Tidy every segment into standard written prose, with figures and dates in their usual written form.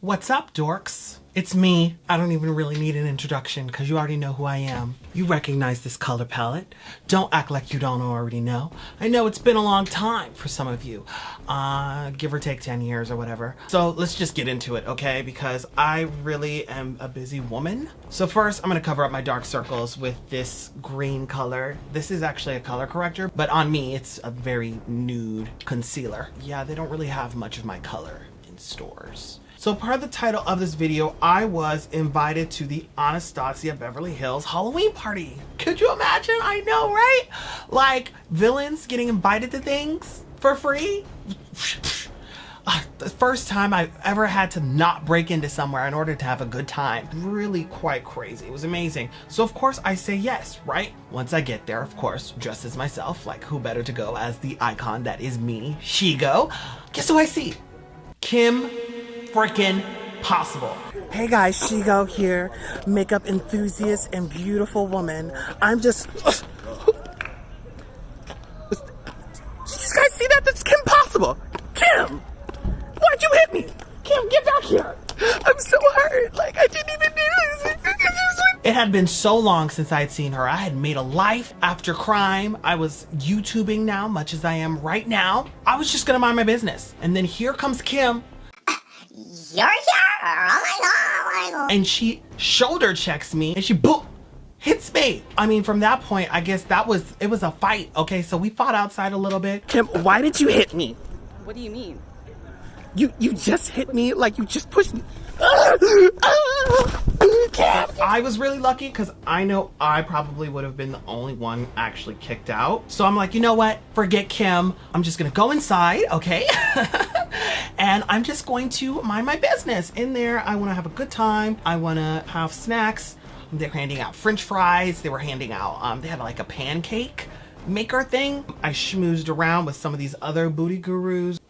What's up, dorks? It's me. I don't even really need an introduction because you already know who I am. You recognize this color palette. Don't act like you don't already know. I know it's been a long time for some of you, give or take 10 years or whatever. So let's just get into it, okay? Because I really am a busy woman. So first, I'm gonna cover up my dark circles with this green color. This is actually a color corrector, but on me, it's a very nude concealer. Yeah, they don't really have much of my color in stores. So part of the title of this video, I was invited to the Anastasia Beverly Hills Halloween party. Could you imagine? I know, right? Like villains getting invited to things for free. The first time I've ever had to not break into somewhere in order to have a good time. Really quite crazy. It was amazing. So of course I say yes, right? Once I get there, of course, dressed as myself, like who better to go as the icon that is me, Shego. Guess who I see? Kim freaking Possible. Hey guys, Shego here, makeup enthusiast and beautiful woman. I'm just... Did you guys see that? That's Kim Possible. Kim! Why'd you hit me? Kim, get back here. I'm so hurt. Like, I didn't even do this. It had been so long since I had seen her. I had made a life after crime. I was YouTubing now, much as I am right now. I was just gonna mind my business. And then here comes Kim. You're here! Oh my god! And she shoulder checks me and she boom, hits me. I mean, from that point, I guess it was a fight. Okay, so we fought outside a little bit. Kim, why did you hit me? What do you mean? You just hit me like you just pushed me. I was really lucky because I know I probably would have been the only one actually kicked out. So I'm like, you know what? Forget Kim. I'm just gonna go inside, okay? And I'm just going to mind my business. In there, I wanna have a good time. I wanna have snacks. They're handing out French fries. They were handing out, they had like a pancake maker thing. I schmoozed around with some of these other booty gurus.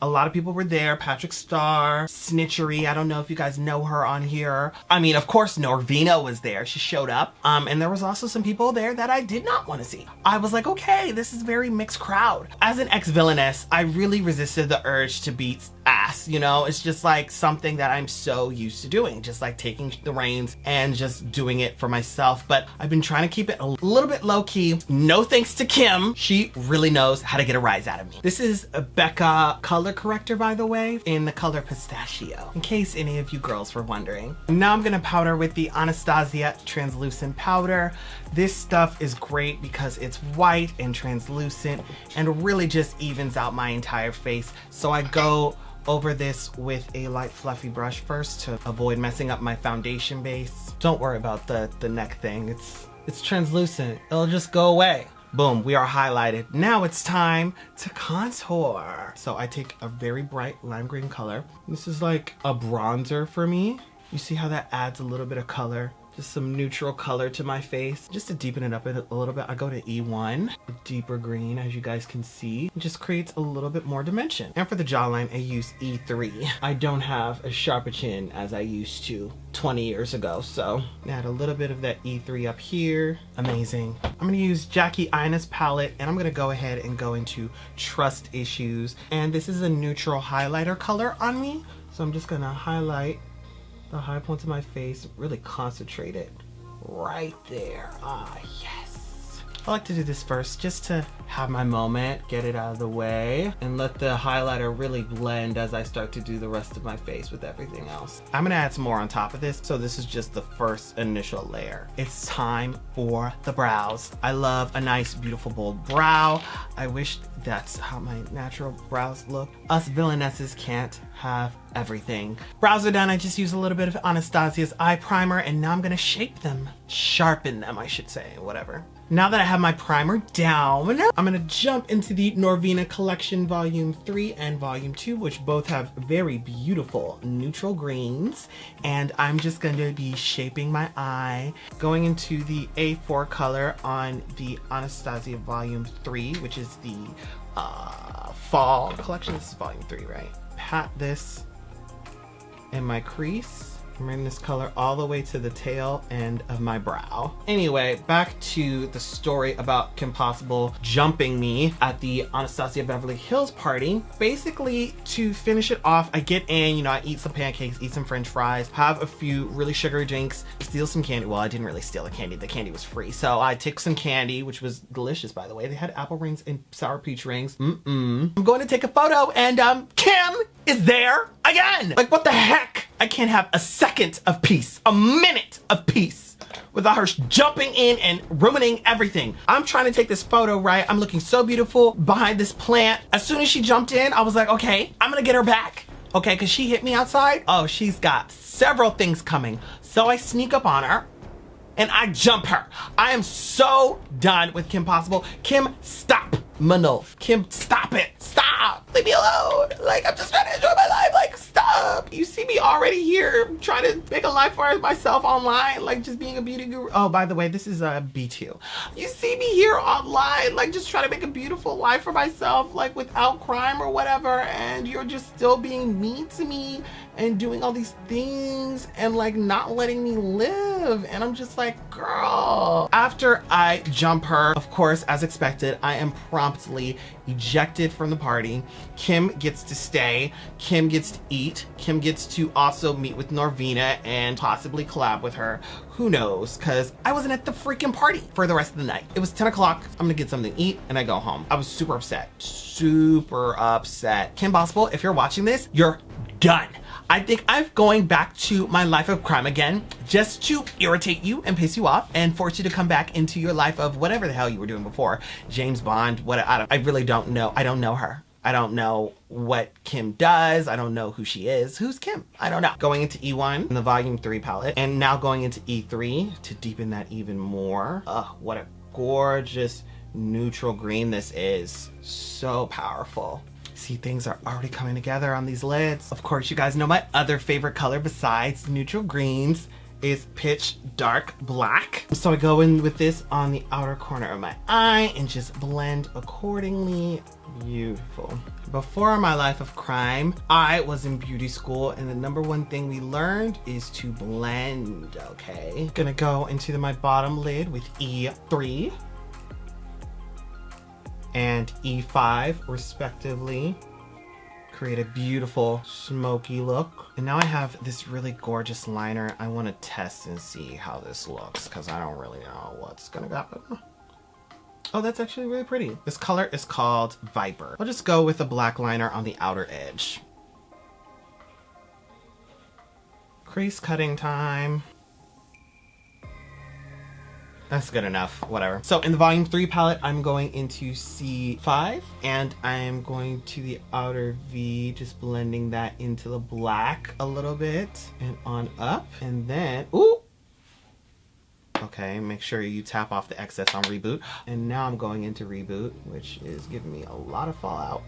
A lot of people were there. Patrick Starr, Snitchery. I don't know if you guys know her on here. I mean, of course, Norvina was there. She showed up. And there was also some people there that I did not want to see. I was like, okay, this is a very mixed crowd. As an ex-villainess, I really resisted the urge to beat ass, you know? It's just like something that I'm so used to doing, just like taking the reins and just doing it for myself. But I've been trying to keep it a little bit low-key. No thanks to Kim. She really knows how to get a rise out of me. This is a Becca color corrector, by the way, in the color Pistachio, in case any of you girls were wondering. Now I'm gonna powder with the Anastasia translucent powder. This stuff is great because it's white and translucent and really just evens out my entire face. So I go over this with a light fluffy brush first to avoid messing up my foundation base. Don't worry about the neck thing. It's translucent. It'll just go away. Boom, we are highlighted. Now it's time to contour. So I take a very bright lime green color. This is like a bronzer for me. You see how that adds a little bit of color? Just some neutral color to my face. Just to deepen it up a little bit, I go to E1, a deeper green, as you guys can see. It just creates a little bit more dimension. And for the jawline, I use E3. I don't have as sharp a chin as I used to 20 years ago, so add a little bit of that E3 up here. Amazing. I'm gonna use Jackie Aina's palette, and I'm gonna go ahead and go into Trust Issues. And this is a neutral highlighter color on me, so I'm just gonna highlight the high points of my face, really concentrate it right there. Ah, yes. I like to do this first just to have my moment, get it out of the way, and let the highlighter really blend as I start to do the rest of my face with everything else. I'm gonna add some more on top of this, so this is just the first initial layer. It's time for the brows. I love a nice, beautiful, bold brow. I wish that's how my natural brows look. Us villainesses can't have everything. Brows are done. I just use a little bit of Anastasia's eye primer, and now I'm gonna shape them. Sharpen them, I should say, whatever. Now that I have my primer down, I'm gonna jump into the Norvina Collection Volume 3 and Volume 2, which both have very beautiful neutral greens. And I'm just gonna be shaping my eye, going into the A4 color on the Anastasia Volume 3, which is the fall collection. This is Volume 3, right? Pat this in my crease I'm bringing this color all the way to the tail end of my brow. Anyway, back to the story about Kim Possible jumping me at the Anastasia Beverly Hills party. Basically, to finish it off, I get in, you know, I eat some pancakes, eat some french fries, have a few really sugary drinks, steal some candy. Well, I didn't really steal the candy was free. So I took some candy, which was delicious, by the way. They had apple rings and sour peach rings. I'm going to take a photo, and Kim is there again. Like, what the heck? I can't have a second of peace, a minute of peace without her jumping in and ruining everything. I'm trying to take this photo, right? I'm looking so beautiful behind this plant. As soon as she jumped in, I was like, okay, I'm gonna get her back. Okay, because she hit me outside. Oh, she's got several things coming. So I sneak up on her and I jump her. I am so done with Kim Possible. Kim, stop. Manol. Kim, stop it. Stop. Leave me alone. Like, I'm just trying to enjoy my life. Like, stop. You see me already here trying to make a life for myself online, like just being a beauty guru. Oh, by the way, this is B2. You see me here online, like just trying to make a beautiful life for myself, like without crime or whatever, and you're just still being mean to me and doing all these things and like not letting me live. And I'm just like, girl. After I jump her, of course, as expected, I am promptly ejected from the party. Kim gets to stay. Kim gets to eat. Kim gets to also meet with Norvina and possibly collab with her. Who knows? Because I wasn't at the freaking party for the rest of the night. It was 10 o'clock. I'm gonna get something to eat and I go home. I was super upset. Super upset. Kim Possible, if you're watching this, you're done. I think I'm going back to my life of crime again, just to irritate you and piss you off and force you to come back into your life of whatever the hell you were doing before. James Bond, I really don't know. I don't know her. I don't know what Kim does. I don't know who she is. Who's Kim? I don't know. Going into E1 in the volume 3 palette and now going into E3 to deepen that even more. What a gorgeous neutral green this is. So powerful. See, things are already coming together on these lids. Of course, you guys know my other favorite color besides neutral greens is pitch dark black. So I go in with this on the outer corner of my eye and just blend accordingly. Beautiful. Before my life of crime, I was in beauty school and the number one thing we learned is to blend, okay? Gonna go into my bottom lid with E3 and E5 respectively. Create a beautiful smoky look. And now I have this really gorgeous liner. I want to test and see how this looks because I don't really know what's gonna happen. Oh, that's actually really pretty. This color is called Viper. I'll just go with a black liner on the outer edge. Crease cutting time. That's good enough, whatever. So in the volume 3 palette, I'm going into C5 and I'm going to the outer V, just blending that into the black a little bit and on up. And then, ooh! Okay, make sure you tap off the excess on Reboot. And now I'm going into Reboot, which is giving me a lot of fallout.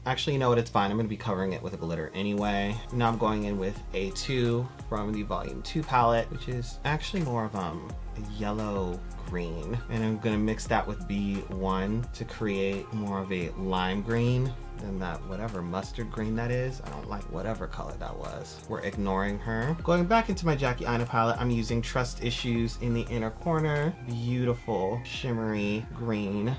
Actually, you know what? It's fine. I'm going to be covering it with a glitter anyway. Now I'm going in with A2 from the Volume 2 palette, which is actually more of a yellow green. And I'm going to mix that with B1 to create more of a lime green than that whatever mustard green that is. I don't like whatever color that was. We're ignoring her. Going back into my Jackie Aina palette, I'm using Trust Issues in the inner corner. Beautiful shimmery green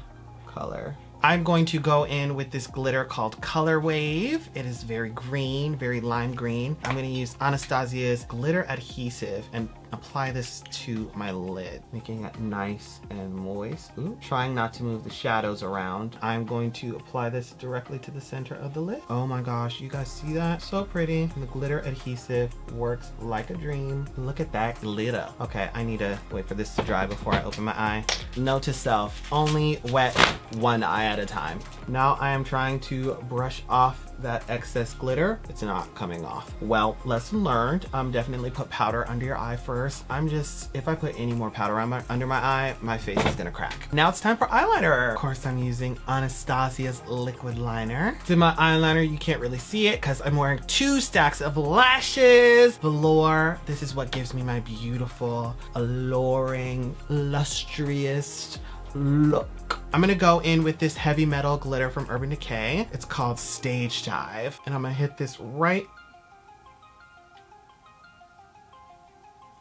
color. I'm going to go in with this glitter called Color Wave. It is very green, very lime green. I'm going to use Anastasia's glitter adhesive and apply this to my lid, making it nice and moist. Ooh, trying not to move the shadows around. I'm going to apply this directly to the center of the lid. Oh my gosh, you guys see that? So pretty. And the glitter adhesive works like a dream. Look at that glitter. Okay, I need to wait for this to dry before I open my eye. Note to self, only wet one eye at a time. Now I am trying to brush off that excess glitter. It's not coming off. Well, lesson learned. Definitely put powder under your eye first. If I put any more powder under my eye, my face is gonna crack. Now it's time for eyeliner. Of course, I'm using Anastasia's liquid liner. To my eyeliner, you can't really see it because I'm wearing 2 stacks of lashes. Velour. This is what gives me my beautiful, alluring, lustrous look. I'm gonna go in with this heavy metal glitter from Urban Decay. It's called Stage Dive. And I'm gonna hit this right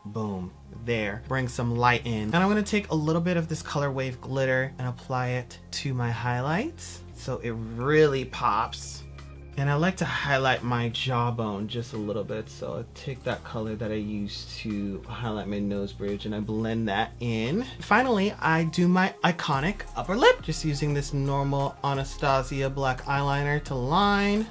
Boom. There. Bring some light in. And I'm going to take a little bit of this Color Wave glitter and apply it to my highlights so it really pops. And I like to highlight my jawbone just a little bit, so I take that color that I used to highlight my nose bridge and I blend that in. Finally, I do my iconic upper lip, just using this normal Anastasia black eyeliner to line.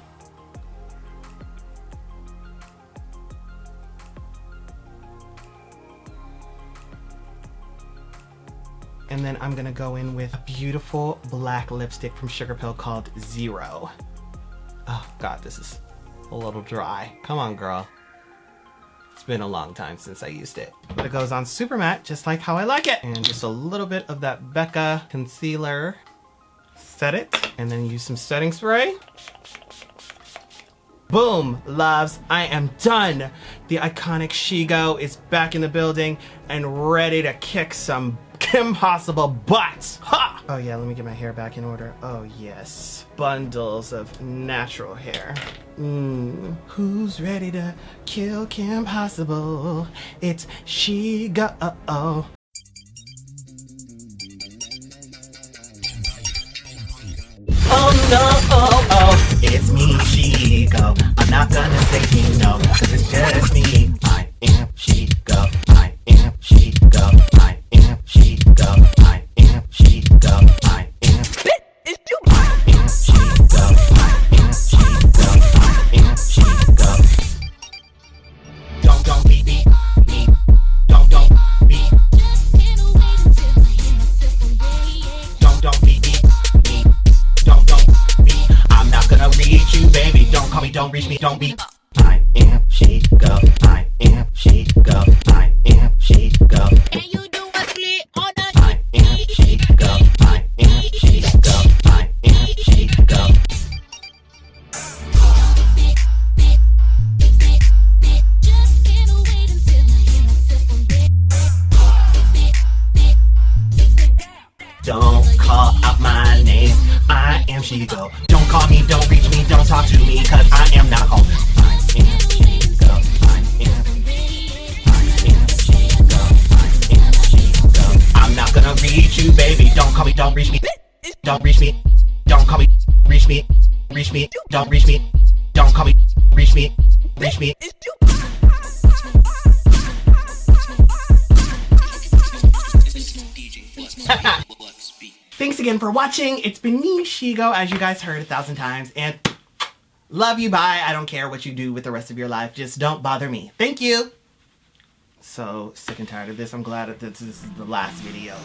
And then I'm gonna go in with a beautiful black lipstick from Sugar Pill called Zero. Oh God, this is a little dry. Come on, girl. It's been a long time since I used it. But it goes on super matte, just like how I like it. And just a little bit of that Becca concealer. Set it, and then use some setting spray. Boom, loves, I am done. The iconic Shego is back in the building and ready to kick some Kim Possible butt. Ha! Oh yeah, let me get my hair back in order. Oh yes, bundles of natural hair. Who's ready to kill Kim Possible? It's Shego. Oh no, oh, it's me, Shego. I'm not gonna say no, cause it's just me. I am Shego. I am Shego. I am Shego. I am Shego. I am. It's you. I am Shego. I am Shego. I am Shego. Don't beat me. Don't beat me. Don't beat me. Don't be. I'm not gonna reach you, baby. Don't call me, don't reach me, don't be. I am Shego. I am Shego. I am Shego. And you do a split on the I am Shego. I am Shego. I am Shego. Don't call out my name. I am Shego. Don't call me, don't reach me, don't talk to me, cause I am not home. I am Shego. I am Shego. I am Shego. I'm not gonna reach you, baby. Don't call me, don't reach me. Don't reach me. Don't call me, reach me. Reach me. Don't reach me. Don't call me, reach me. Reach me. Thanks again for watching. It's been me, Shego, as you guys heard 1,000 times, and love you, bye. I don't care what you do with the rest of your life. Just don't bother me. Thank you. So sick and tired of this. I'm glad that this is the last video.